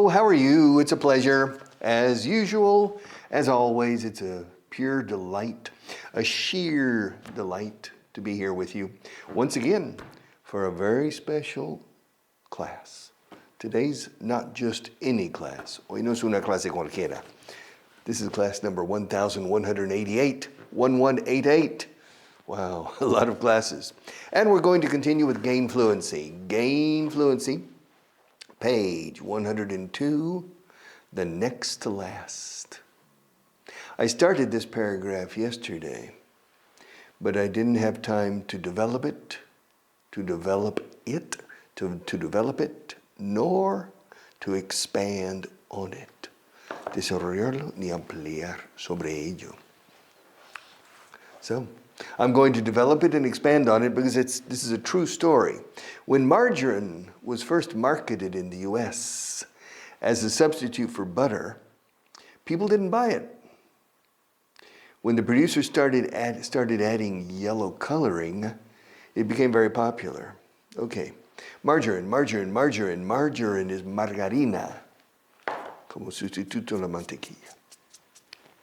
Hello, how are you? It's a pleasure. As usual, as always, it's a pure delight, a sheer delight to be here with you once again for a very special class. Today's not just any class. Hoy no es una clase cualquiera. This is class number 1188, 1188. Wow, a lot of classes. And we're going to continue with Gain Fluency. Gain Fluency, page 102, the next to last. I started this paragraph yesterday, but I didn't have time to develop it, nor to expand on it. Desarrollarlo ni ampliar sobre ello. So, I'm going to develop it and expand on it because this is a true story. When margarine was first marketed in the US as a substitute for butter, people didn't buy it. When the producers started adding yellow coloring, it became very popular. Okay, margarine is margarina, como sustituto la mantequilla.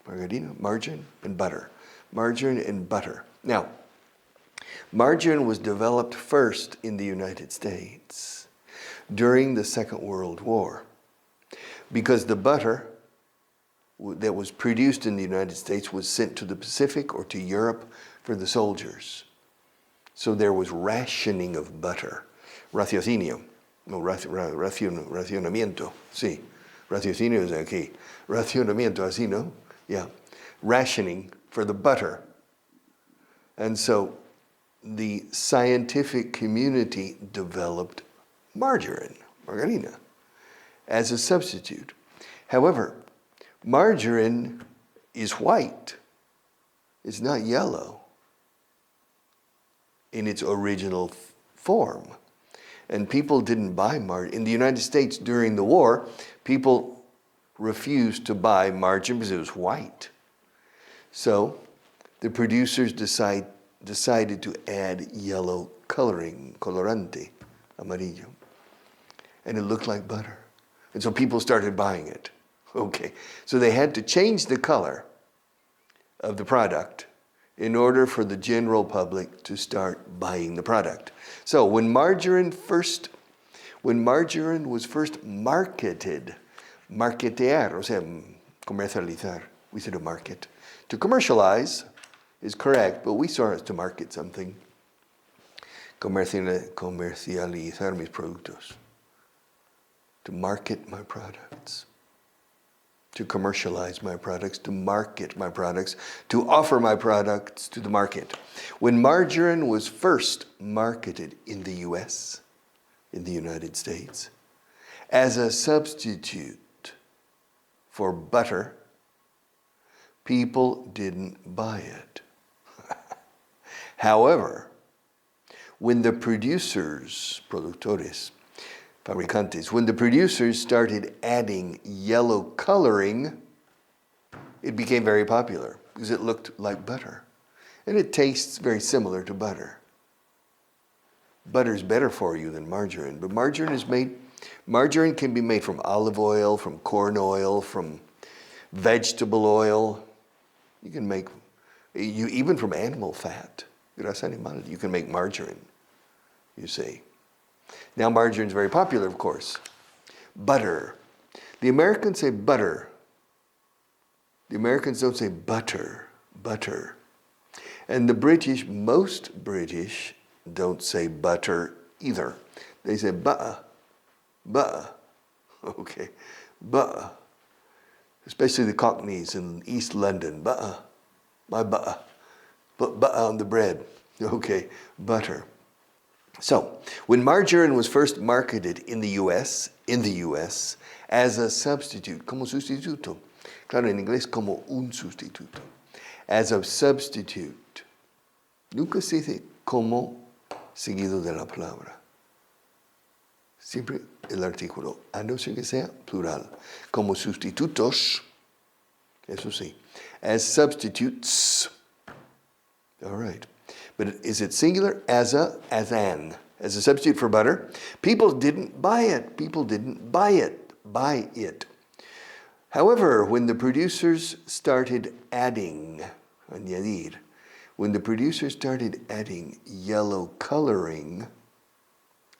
Margarina, margarine, and butter. Margarine and butter. Now, margarine was developed first in the United States during the Second World War because the butter that was produced in the United States was sent to the Pacific or to Europe for the soldiers. So there was rationing of butter. Raciocinio. No, racionamiento. Sí. Raciocinio es aquí. Racionamiento, así, no? Yeah. Rationing for the butter. And so the scientific community developed margarina, as a substitute. However, margarine is white. It's not yellow in its original form. And people didn't buy margarine. In the United States during the war, people refused to buy margarine because it was white. So the producers decided to add yellow coloring, colorante, amarillo. And it looked like butter. And so people started buying it. Okay, so they had to change the color of the product in order for the general public to start buying the product. So when margarine was first marketed, marketear, o sea, comercializar, we said to market. To commercialize is correct, but we saw it to market something. Comercializar mis productos. To market my products. To commercialize my products, to market my products, to offer my products to the market. When margarine was first marketed in the US, in the United States, as a substitute for butter, people didn't buy it. However, when the producers, productores, fabricantes, when the producers started adding yellow coloring, it became very popular because it looked like butter. And it tastes very similar to butter. Butter's better for you than margarine, but margarine can be made from olive oil, from corn oil, from vegetable oil. You can make, even from animal fat, grasa animal, you can make margarine, you see. Now margarine is very popular, of course. Butter. The Americans say butter. The Americans don't say butter. And the British, most British, don't say butter either. They say butter. Okay, butter. Especially the Cockneys in East London. Butter. My butter. Put butter on the bread. Okay, butter. So, when margarine was first marketed in the US, as a substitute, como sustituto. Claro, en inglés, como un sustituto. As a substitute. Nunca se dice como seguido de la palabra. Siempre el artículo, a no ser que sea plural. Como sustitutos, eso sí. As substitutes. All right. But is it singular? As an. As a substitute for butter. People didn't buy it. buy it. However, when the producers started adding, añadir, when the producers started adding yellow coloring,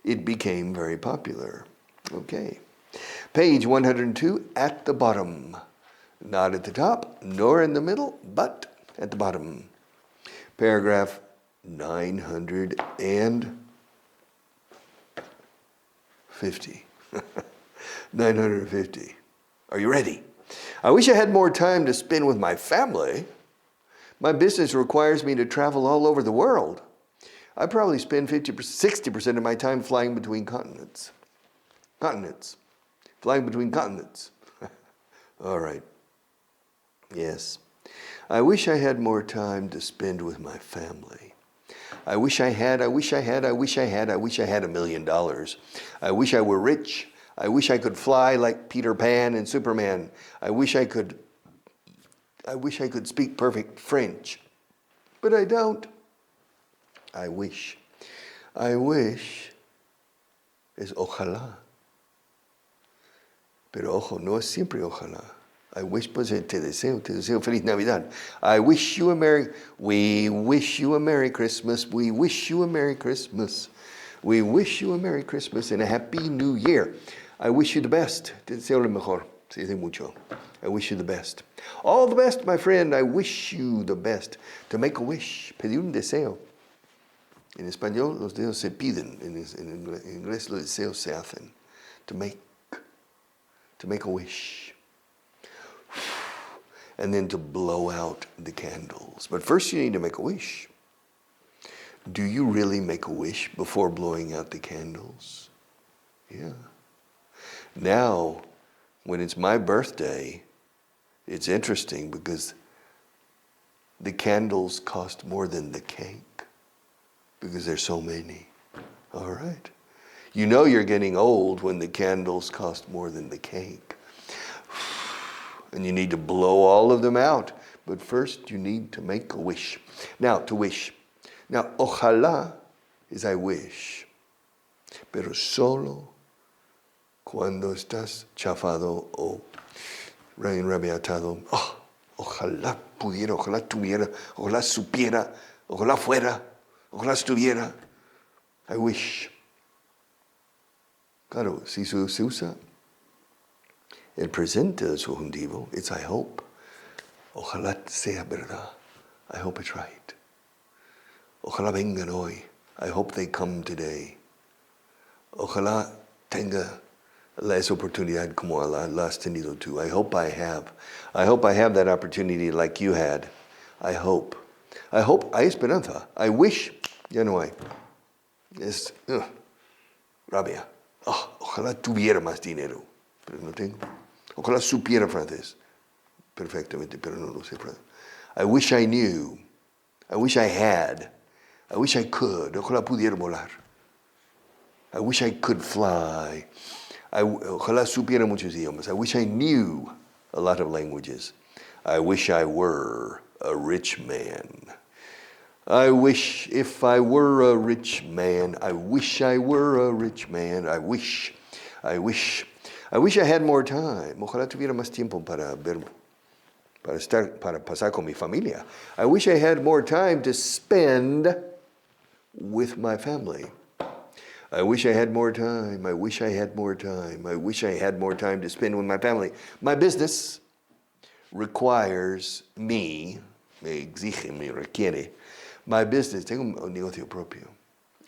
it became very popular. Okay. Page 102, at the bottom. Not at the top, nor in the middle, but at the bottom. Paragraph 950. 950. Are you ready? I wish I had more time to spend with my family. My business requires me to travel all over the world. I probably spend 60% of my time flying between continents. Flying between continents. All right. Yes. I wish I had more time to spend with my family. I wish I had $1 million. I wish I were rich. I wish I could fly like Peter Pan and Superman. I wish I could speak perfect French. But I don't. I wish es ojalá. Pero ojo, no es siempre ojalá. I wish, pues te deseo feliz Navidad. We wish you a Merry Christmas. We wish you a Merry Christmas. We wish you a Merry Christmas and a Happy New Year. I wish you the best. Te deseo lo mejor. Se dice mucho. I wish you the best. All the best, my friend. I wish you the best. To make a wish. Pedir un deseo. En español, los deseos se piden. En inglés, los deseos se hacen. To make a wish. And then to blow out the candles. But first you need to make a wish. Do you really make a wish before blowing out the candles? Yeah. Now, when it's my birthday, it's interesting because the candles cost more than the cake because there's so many. All right. You know you're getting old when the candles cost more than the cake. And you need to blow all of them out. But first you need to make a wish. Now, to wish. Now, ojalá is I wish. Pero solo cuando estás chafado o rabiatado. Oh, ojalá pudiera, ojalá tuviera, ojalá supiera, ojalá fuera, ojalá estuviera. I wish. Claro, si se usa el presente del subjuntivo, it's I hope. Ojalá sea verdad. I hope it's right. Ojalá vengan hoy. I hope they come today. Ojalá tenga esa oportunidad como la has tenido tú. I hope I have. I hope I have that opportunity like you had. I hope. Hay esperanza. I wish, ya no hay. Es rabia. Oh, ojalá tuviera más dinero, pero no tengo. Ojalá supiera francés perfectamente, pero no lo sé francés. I wish I knew. I wish I had. I wish I could. Ojalá pudiera volar. I wish I could fly. Ojalá supiera muchos idiomas. I wish I knew a lot of languages. I wish I were a rich man. I wish if I were a rich man. I wish I were a rich man. I wish I had more time. Ojalá tuviera más tiempo para pasar con mi familia. I wish I had more time to spend with my family. I wish I had more time. I wish I had more time. I wish I had more time to spend with my family. My business requires me exige, me requiere. My business, tengo un negocio propio.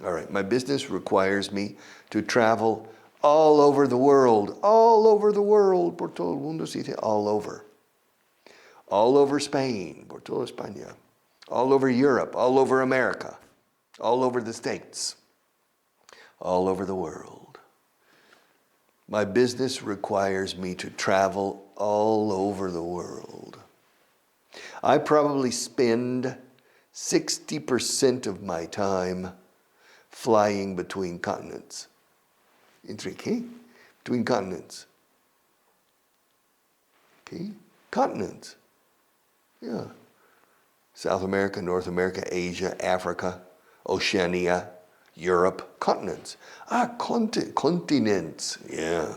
All right, my business requires me to travel all over the world. All over the world. Por todo el mundo se dice all over. All over Spain. Por toda España. All over Europe. All over America. All over the States. All over the world. My business requires me to travel all over the world. I probably spend 60% of my time flying between continents. Entre qué? Between continents. Okay? Continents. Yeah. South America, North America, Asia, Africa, Oceania, Europe, continents. Continents. Yeah.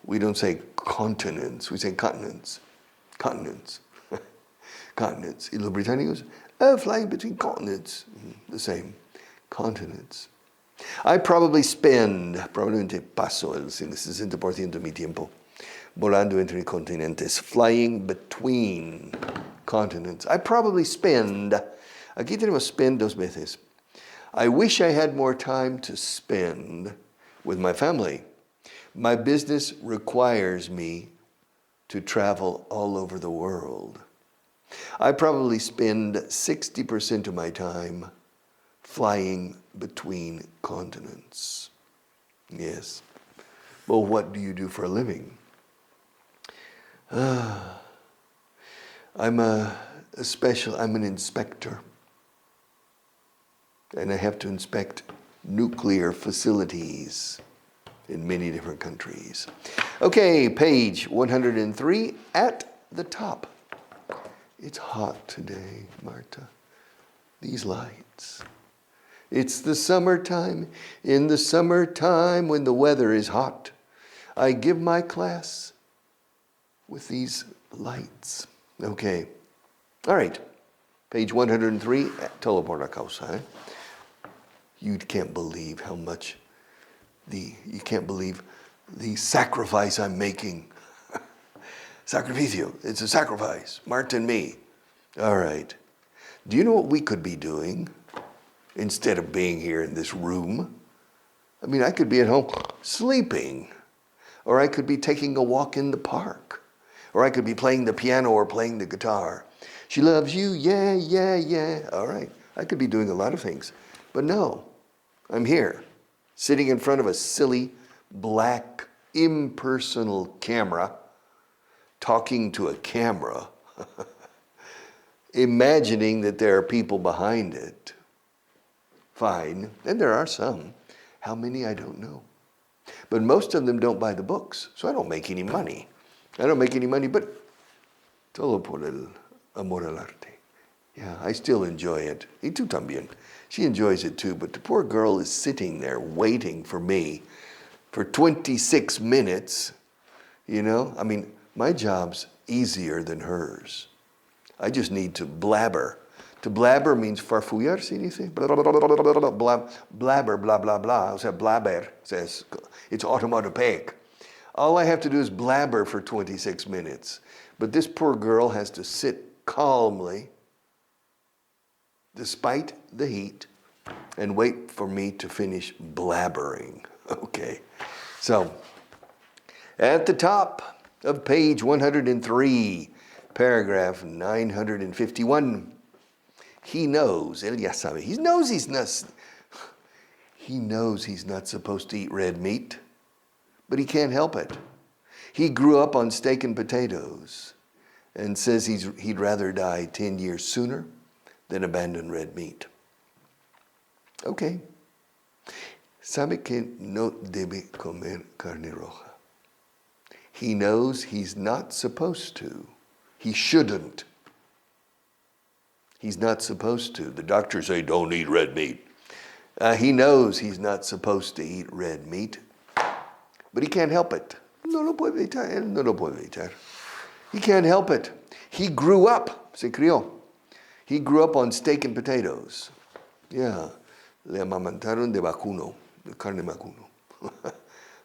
We don't say continents, we say continents. Continents. Continents. Y los británicos, flying between continents. The same. Continents. I probablemente paso el 60% de mi tiempo volando entre continentes, flying between continents. I probably spend, aquí tenemos spend dos veces. I wish I had more time to spend with my family. My business requires me to travel all over the world. I probably spend 60% of my time flying between continents. Yes. Well, what do you do for a living? I'm an inspector. And I have to inspect nuclear facilities in many different countries. Okay, page 103 at the top. It's hot today, Marta. These lights. It's the summertime. In the summertime when the weather is hot, I give my class with these lights. Okay. All right. Page 103, todo por la causa. You can't believe how much you can't believe the sacrifice I'm making. Sacrificio, it's a sacrifice. Marta and me. All right. Do you know what we could be doing instead of being here in this room? I mean, I could be at home sleeping, or I could be taking a walk in the park, or I could be playing the piano or playing the guitar. She loves you, yeah, yeah, yeah. All right. I could be doing a lot of things, but no, I'm here, sitting in front of a silly, black, impersonal camera, talking to a camera, imagining that there are people behind it. Fine, and there are some. How many, I don't know. But most of them don't buy the books, so I don't make any money. I don't make any money, but todo por el amor al arte. Yeah, I still enjoy it. Y tú también. She enjoys it too, but the poor girl is sitting there waiting for me for 26 minutes, you know? I mean, my job's easier than hers. I just need to blabber. To blabber means farfullar, ¿sí dice? Blabber, blah, blah, blah. O sea, blabber says it's automatopoeic. All I have to do is blabber for 26 minutes. But this poor girl has to sit calmly, despite the heat, and wait for me to finish blabbering. Okay. So, at the top of page 103, paragraph 951, he knows, él ya sabe, he knows he's not supposed to eat red meat, but he can't help it. He grew up on steak and potatoes and says he'd rather die 10 years sooner than abandon red meat. Okay. Sabe que no debe comer carne roja. He knows he's not supposed to. He shouldn't. He's not supposed to. The doctors say don't eat red meat. He knows he's not supposed to eat red meat, but he can't help it. No lo puede evitar. Él no lo puede evitar. He can't help it. He grew up, se crió. He grew up on steak and potatoes. Yeah, le amamantaron de vacuno, de carne vacuno.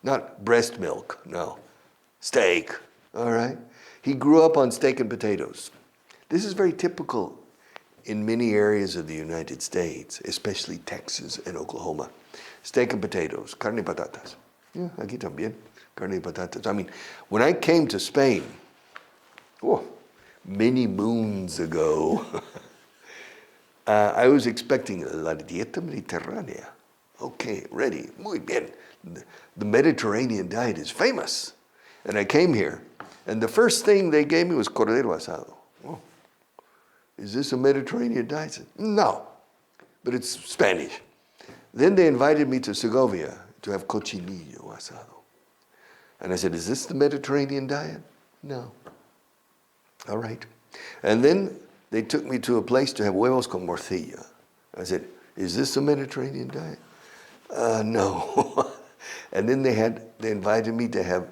Not breast milk, no. Steak, all right? He grew up on steak and potatoes. This is very typical in many areas of the United States, especially Texas and Oklahoma. Steak and potatoes, carne y patatas. Yeah, aquí también, carne y patatas. I mean, when I came to Spain, many moons ago, I was expecting la dieta mediterránea. Okay, ready, muy bien. The Mediterranean diet is famous. And I came here, and the first thing they gave me was cordero asado. Oh, is this a Mediterranean diet? I said, no, but it's Spanish. Then they invited me to Segovia to have cochinillo asado. And I said, is this the Mediterranean diet? No. All right. And then they took me to a place to have huevos con morcilla. I said, is this a Mediterranean diet? No. And then they invited me to have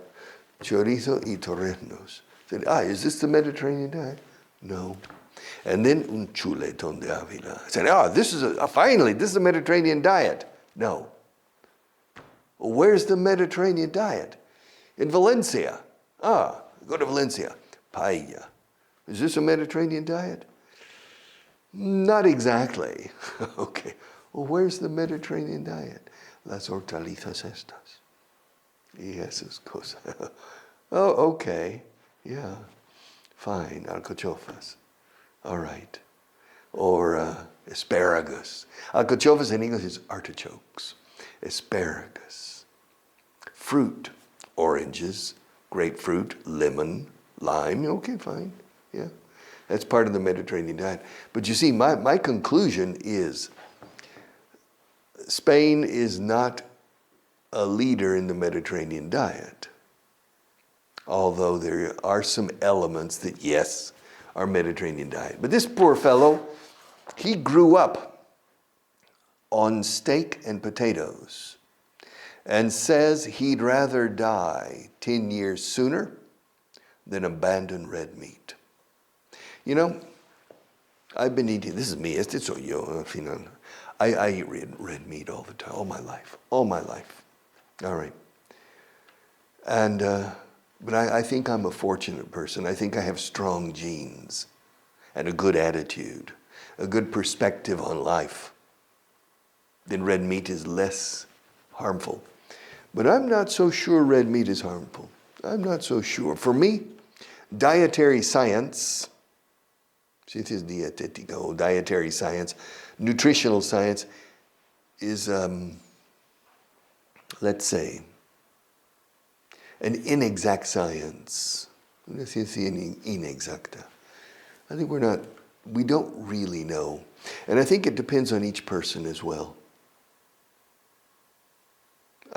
chorizo y torrenos. Said, is this the Mediterranean diet? No. And then un chuletón de Ávila. I said, this is finally, this is a Mediterranean diet. No. Well, where's the Mediterranean diet? In Valencia. Go to Valencia. Paella. Is this a Mediterranean diet? Not exactly. Okay. Well, where's the Mediterranean diet? Las hortalizas estas. Y esas cosas. Oh, okay. Yeah. Fine. Alcachofas. All right. Or asparagus. Alcachofas in English is artichokes. Asparagus. Fruit. Oranges, grapefruit, lemon, lime. Okay, fine. Yeah. That's part of the Mediterranean diet. But you see, my conclusion is Spain is not a leader in the Mediterranean diet. Although there are some elements that, yes, are Mediterranean diet. But this poor fellow, he grew up on steak and potatoes and says he'd rather die 10 years sooner than abandon red meat. You know, I've been eating, this is me, este soy yo, I eat red meat all the time, all my life. All right. And, but I think I'm a fortunate person. I think I have strong genes and a good attitude, a good perspective on life. Then red meat is less harmful. But I'm not so sure red meat is harmful. I'm not so sure. For me, dietary science, ciencias dietéticas or dietary science, nutritional science is, let's say, an inexact science. Una ciencia inexacta. I think we don't really know. And I think it depends on each person as well.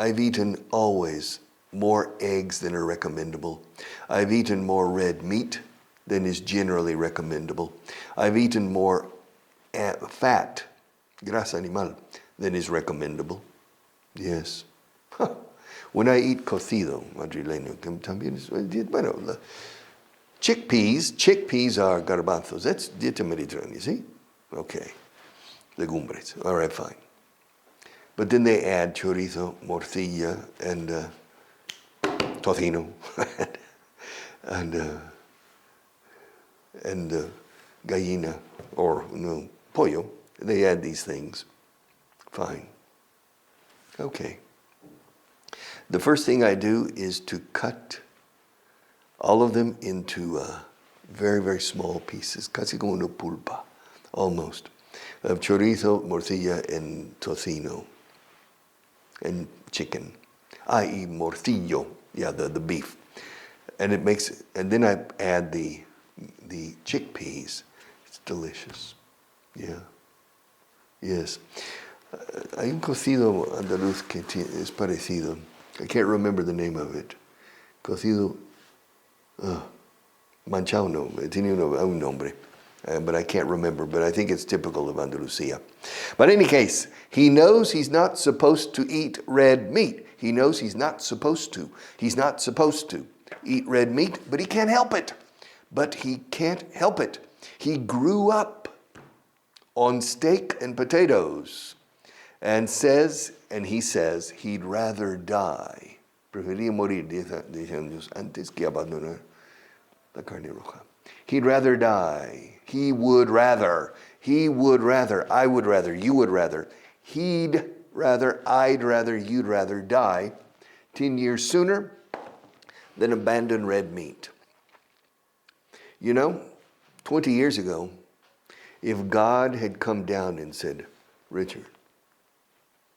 I've eaten always more eggs than are recommendable. I've eaten more red meat than is generally recommendable. I've eaten more fat, grasa animal, than is recommendable. Yes. When I eat cocido, madrileño, también es, bueno, chickpeas are garbanzos. That's dieta mediterránea, see? Okay. Legumbres. All right, fine. But then they add chorizo, morcilla, and tocino, and gallina, or pollo. They add these things. Fine. Okay. The first thing I do is to cut all of them into very, very small pieces, casi como una pulpa, almost, of chorizo, morcilla, and tocino. And chicken, i.e. morcillo, the beef. And then I add the chickpeas. It's delicious. Yeah. Yes. Hay un cocido andaluz que es parecido. I can't remember the name of it. Cocido manchao, no, tiene un nombre. But I can't remember, but I think it's typical of Andalusia. But in any case, he knows he's not supposed to eat red meat. He knows he's not supposed to. He's not supposed to eat red meat, but he can't help it. He grew up on steak and potatoes and he says he'd rather die. Prefería morir 10 años antes que abandonar la carne roja. He'd rather die. He would rather. I would rather. You would rather. He'd rather. I'd rather. You'd rather die 10 years sooner than abandon red meat. 20 years ago, if God had come down and said, Richard,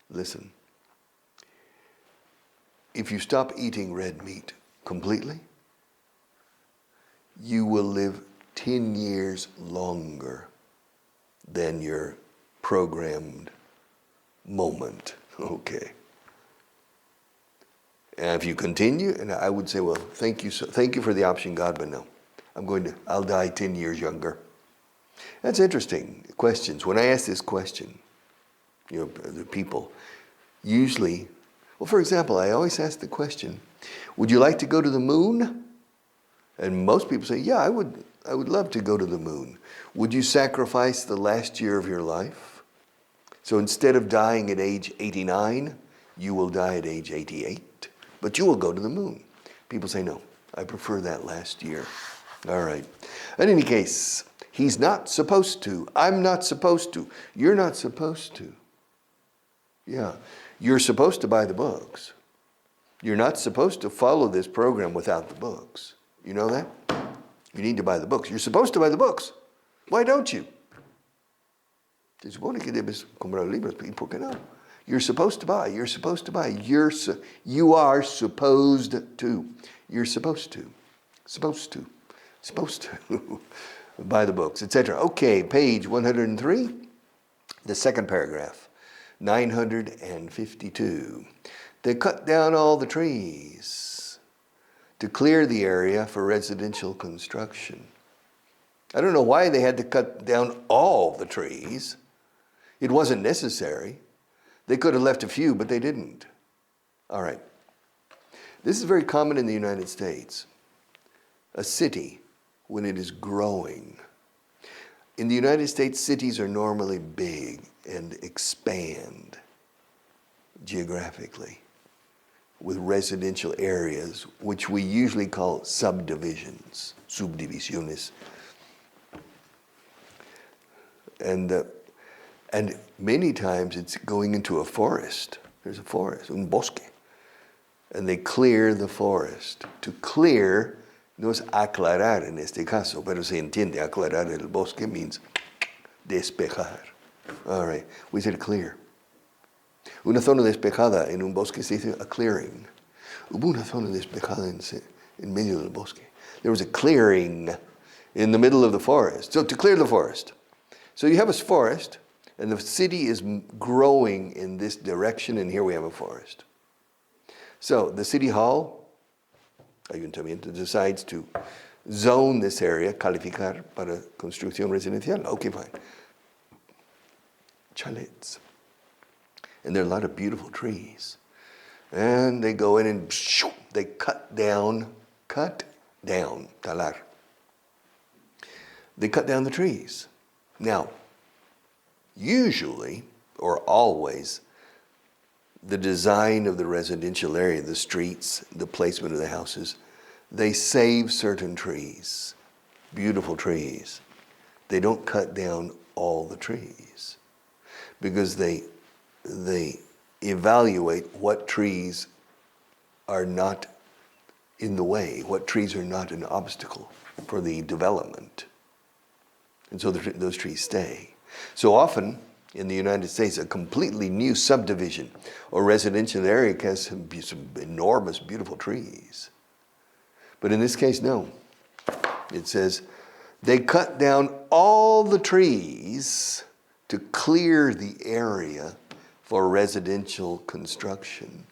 listen, if you stop eating red meat completely, you will live 10 years longer than your programmed moment. Okay. And if you continue, and I would say, well, thank you for the option, God, but no. I'll die 10 years younger. That's interesting. Questions. When I ask this question, the people, usually, Well, for example, I always ask the question, would you like to go to the moon? And most people say, yeah, I would love to go to the moon. Would you sacrifice the last year of your life? So instead of dying at age 89, you will die at age 88, but you will go to the moon. People say, no, I prefer that last year. All right. In any case, he's not supposed to. I'm not supposed to. You're not supposed to. Yeah. You're supposed to buy the books. You're not supposed to follow this program without the books. You know that? You need to buy the books. You're supposed to buy the books. Why don't you? Se supone que debes comprar libros. ¿Y por qué no? You're supposed to buy. You're supposed to buy. You are supposed to. You're supposed to. Supposed to. Supposed to. Buy the books, etc. Okay, page 103, the second paragraph, 952. They cut down all the trees to clear the area for residential construction. I don't know why they had to cut down all the trees. It wasn't necessary. They could have left a few, but they didn't. All right. This is very common in the United States. A city, when it is growing. In the United States, cities are normally big and expand geographically with residential areas, which we usually call subdivisions, subdivisiones. And many times it's going into a forest. There's a forest, un bosque. And they clear the forest. To clear no es aclarar en este caso, pero se entiende. Aclarar el bosque means despejar. All right, we said clear. Una zona despejada en un bosque se dice a clearing. Hubo una zona despejada en medio del bosque. There was a clearing in the middle of the forest. So to clear the forest. So you have a forest, and the city is growing in this direction, and here we have a forest. So the city hall, Ayuntamiento, decides to zone this area, calificar para construcción residencial. Okay, fine. Chalets. And there are a lot of beautiful trees. And they go in and they cut down, talar. They cut down the trees. Now, usually, or always, the design of the residential area, the streets, the placement of the houses, they save certain trees, beautiful trees. They don't cut down all the trees because they evaluate what trees are not in the way, what trees are not an obstacle for the development. And so those trees stay. So often, in the United States, a completely new subdivision or residential area has some enormous, beautiful trees. But in this case, no. It says, they cut down all the trees to clear the area for residential construction.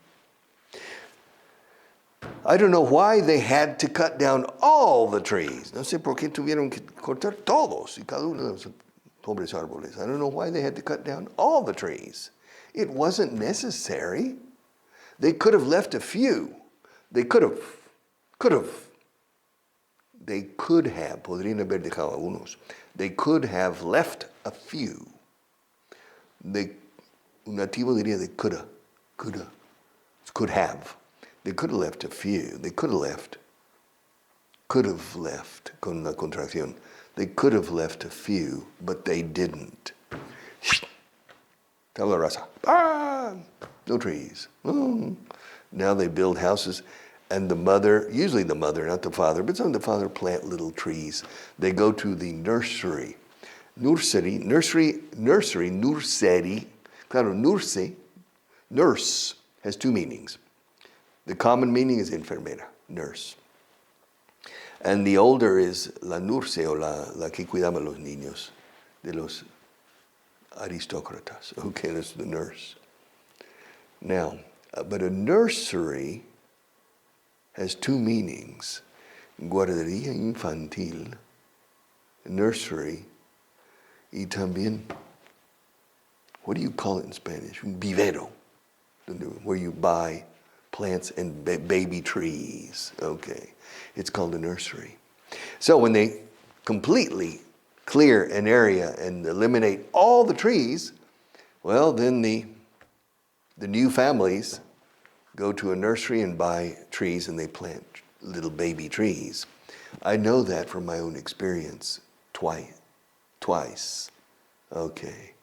I don't know why they had to cut down all the trees. No sé por qué tuvieron que cortar todos y cada uno de los pobres árboles. I don't know why they had to cut down all the trees. It wasn't necessary. They could have left a few. They could have. They could have, podrían haber dejado algunos. They could have left a few. Un nativo diría they could have. They could have left a few. They could have left, con una contracción. They could have left a few, but they didn't. Tabla rasa. No trees. Oh. Now they build houses, and the mother, usually the mother, not the father, but some of the father plant little trees. They go to the nursery. Nursery. Claro, nurse has two meanings. The common meaning is enfermera, nurse. And the older is la nurse, o la que cuidaba a los niños, de los aristócratas. Okay, that's the nurse. Now, but a nursery has two meanings. Guardería infantil, nursery, y también, what do you call it in Spanish? Un vivero. where you buy plants and baby trees. Okay, it's called a nursery. So when they completely clear an area and eliminate all the trees, well, then the new families go to a nursery and buy trees and they plant little baby trees. I know that from my own experience twice. Okay,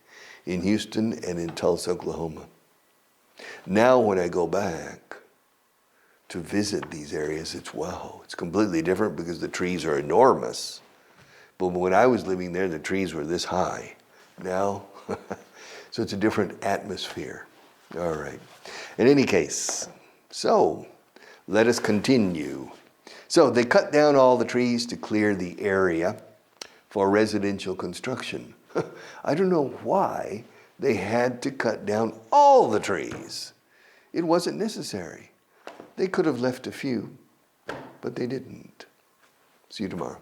in Houston and in Tulsa, Oklahoma. Now when I go back to visit these areas, it's completely different because the trees are enormous. But when I was living there, the trees were this high. Now, so it's a different atmosphere. All right. In any case, so let us continue. So they cut down all the trees to clear the area for residential construction. I don't know why they had to cut down all the trees. It wasn't necessary. They could have left a few, but they didn't. See you tomorrow.